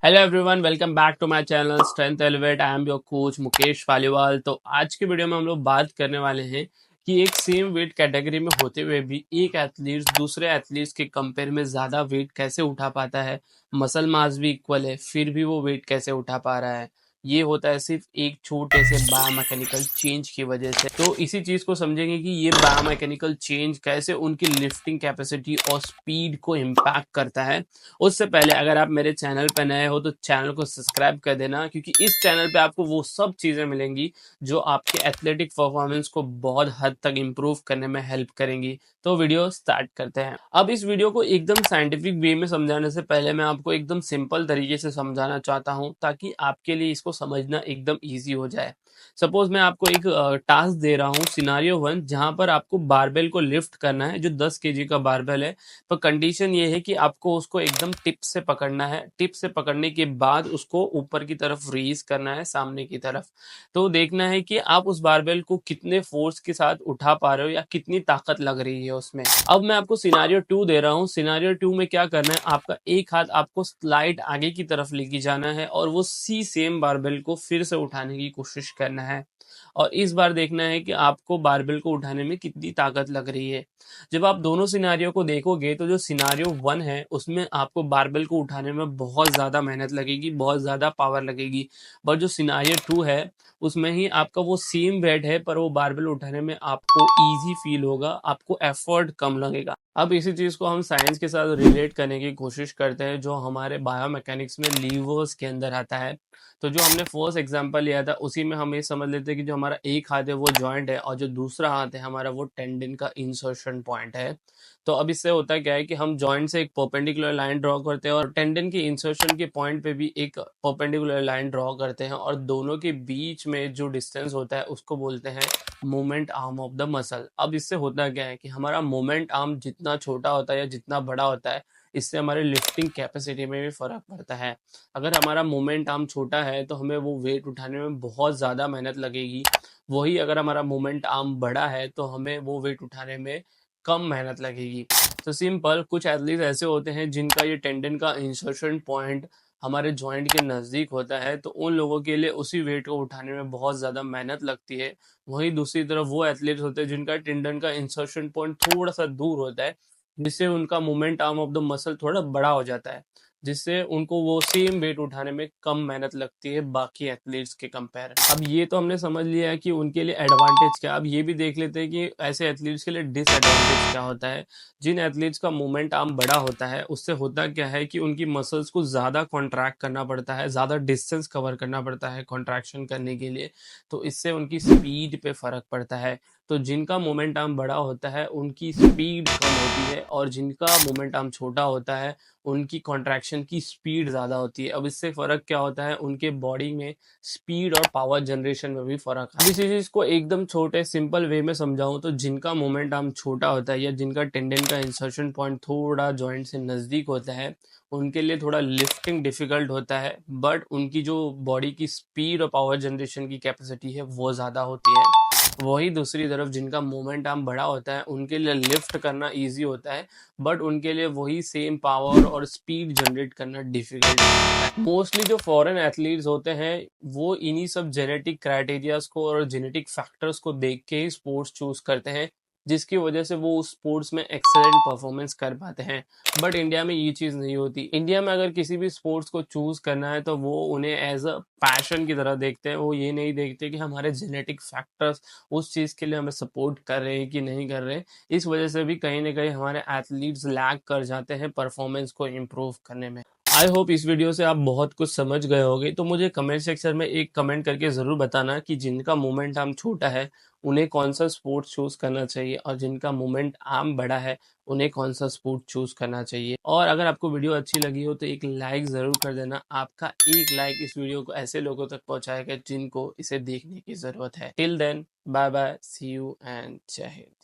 Hello everyone, welcome back to my channel strength elevate. I am your coach Mukesh Paliwal. तो आज की video में हम लोग बात करने वाले हैं कि एक सेम वेट कैटेगरी में होते हुए भी एक एथलीट दूसरे एथलीट्स के कंपेयर में ज़्यादा वेट कैसे उठा पाता है। मसल मास भी इक्वल है, फिर भी वो वेट कैसे उठा पा रहा है। ये होता है सिर्फ एक छोटे से बायोमैकेनिकल चेंज की वजह से। तो इसी चीज़ को समझेंगे कि ये बायोमैकेनिकल चेंज कैसे उनकी लिफ्टिंग कैपेसिटी और स्पीड को इम्पैक्ट करता है। उससे पहले अगर आप मेरे चैनल पर नए हो तो चैनल को सब्सक्राइब कर देना, क्योंकि इस चैनल पे आपको वो सब चीज़ें मिलेंगी जो आपके एथलेटिक परफॉर्मेंस को बहुत हद तक इम्प्रूव करने में हेल्प करेंगी। तो वीडियो स्टार्ट करते हैं। अब इस वीडियो को एकदम साइंटिफिक वे में समझाने से पहले मैं आपको एकदम सिंपल तरीके से समझाना चाहता हूँ, ताकि आपके लिए इसको समझना एकदम ईजी हो जाए। सपोज मैं आपको एक टास्क दे रहा हूँ, सिनारियो 1, जहाँ पर आपको बारबेल को लिफ्ट करना है, जो 10 केजी का बारबेल है। पर कंडीशन ये है कि आपको उसको एकदम टिप से पकड़ना है। टिप से पकड़ने के बाद उसको ऊपर की तरफ रिलीज करना है, सामने की तरफ। तो देखना है कि आप उस बारबेल को कितने फोर्स के साथ उठा पा रहे हो या कितनी ताकत लग रही है उसमें। अब मैं आपको सिनारियो 2 दे रहा हूँ। सिनारियो 2 में क्या करना है, आपका एक हाथ आपको स्लाइड आगे की तरफ लेके जाना है और वो सेम बारबेल को फिर से उठाने की कोशिश करना है। और इस बार देखना है कि आपको बारबेल को उठाने में कितनी ताकत लग रही है। जब आप दोनों सिनारियो को देखोगे तो जो सिनारियो 1 है उसमें आपको बारबेल को उठाने में बहुत ज़्यादा मेहनत लगेगी, बहुत ज़्यादा पावर लगेगी। बट जो सिनारियो 2 है उसमें ही आपका वो सेम वेट है, पर वो बारबेल उठाने में आपको ईजी फील होगा, आपको एफर्ट कम लगेगा। अब इसी चीज़ को हम साइंस के साथ रिलेट करने की कोशिश करते हैं, जो हमारे बायोमैकेनिक्स में लीवर्स के अंदर आता है। तो जो हमने फर्स्ट एग्जांपल लिया था उसी में हम ये समझ लेते हैं कि जो हमारा एक हाथ है वो जॉइंट है और जो दूसरा हाथ है हमारा वो टेंडन का इंसर्शन पॉइंट है। तो अब इससे होता क्या है कि हम जॉइंट से एक परपेंडिकुलर लाइन ड्रॉ करते हैं और टेंडन के इंसर्शन के पॉइंट पे भी एक परपेंडिकुलर लाइन ड्रॉ करते हैं, और दोनों के बीच में जो डिस्टेंस होता है उसको बोलते हैं moment arm of the muscle. अब इससे होता क्या है कि हमारा मोमेंट आर्म जितना छोटा होता है या जितना बड़ा होता है, इससे हमारे लिफ्टिंग कैपेसिटी में भी फर्क पड़ता है। अगर हमारा मोमेंट आर्म छोटा है तो हमें वो वेट उठाने में बहुत ज़्यादा मेहनत लगेगी। वही अगर हमारा मोमेंट आर्म बड़ा है तो हमें वो वेट उठाने में कम मेहनत लगेगी। तो सिंपल, कुछ एथलीट ऐसे होते हैं जिनका ये टेंडन का इंसर्शन पॉइंट हमारे जॉइंट के नज़दीक होता है, तो उन लोगों के लिए उसी वेट को उठाने में बहुत ज़्यादा मेहनत लगती है। वहीं दूसरी तरफ वो एथलीट होते हैं जिनका टेंडन का इंसर्शन पॉइंट थोड़ा सा दूर होता है, जिससे उनका moment arm of the muscle थोड़ा बड़ा हो जाता है, जिससे उनको वो सेम वेट उठाने में कम मेहनत लगती है बाकी एथलीट्स के कंपेयर। अब ये तो हमने समझ लिया है कि उनके लिए एडवांटेज क्या। अब ये भी देख लेते हैं कि ऐसे एथलीट्स के लिए डिसएडवांटेज क्या होता है। जिन एथलीट्स का मोमेंट आर्म बड़ा होता है उससे होता क्या है कि उनकी मसल्स को ज़्यादा कॉन्ट्रैक्ट करना पड़ता है, ज़्यादा डिस्टेंस कवर करना पड़ता है कॉन्ट्रैक्शन करने के लिए। तो इससे उनकी स्पीड पे फ़र्क पड़ता है। तो जिनका मोमेंट आर्म बड़ा होता है उनकी स्पीड कम होती है, और जिनका मोमेंट आर्म छोटा होता है उनकी कॉन्ट्रैक्शन की स्पीड ज़्यादा होती है। अब इससे फ़र्क क्या होता है, उनके बॉडी में स्पीड और पावर जनरेशन में भी फ़र्क है। अब इसी चीज़ को एकदम छोटे सिंपल वे में समझाऊं तो जिनका मोमेंट आर्म छोटा होता है या जिनका टेंडन का इंसर्शन पॉइंट थोड़ा जॉइंट से नज़दीक होता है, उनके लिए थोड़ा लिफ्टिंग डिफ़िकल्ट होता है, बट उनकी जो बॉडी की स्पीड और पावर जनरेशन की कैपेसिटी है वो ज़्यादा होती है। वही दूसरी तरफ जिनका मोमेंट आर्म बड़ा होता है उनके लिए लिफ्ट करना ईजी होता है, बट उनके लिए वही सेम पावर और स्पीड जनरेट करना डिफिकल्ट होता है। मोस्टली जो फॉरेन एथलीट्स होते हैं वो इन्हीं सब जेनेटिक क्राइटेरियाज को और जेनेटिक फैक्टर्स को देख के ही स्पोर्ट्स चूज करते हैं, जिसकी वजह से वो उस स्पोर्ट्स में एक्सेलेंट परफॉर्मेंस कर पाते हैं। बट इंडिया में ये चीज़ नहीं होती। इंडिया में अगर किसी भी स्पोर्ट्स को चूज करना है तो वो उन्हें एज अ पैशन की तरह देखते हैं। वो ये नहीं देखते कि हमारे जेनेटिक फैक्टर्स उस चीज़ के लिए हमें सपोर्ट कर रहे हैं कि नहीं कर रहे। इस वजह से भी कहीं ना कहीं हमारे एथलीट्स लैग कर जाते हैं परफॉर्मेंस को इम्प्रूव करने में। आई होप इस वीडियो से आप बहुत कुछ समझ गए होंगे। तो मुझे कमेंट सेक्शन में एक कमेंट करके ज़रूर बताना कि जिनका मोमेंट आर्म छोटा है उन्हें कौन सा स्पोर्ट चूज़ करना चाहिए, और जिनका मोमेंट आर्म बड़ा है उन्हें कौन सा स्पोर्ट चूज़ करना चाहिए। और अगर आपको वीडियो अच्छी लगी हो तो एक लाइक ज़रूर कर देना। आपका एक लाइक इस वीडियो को ऐसे लोगों तक पहुंचाएगा जिनको इसे देखने की ज़रूरत है। Till then, bye bye, see you and जय हिंद।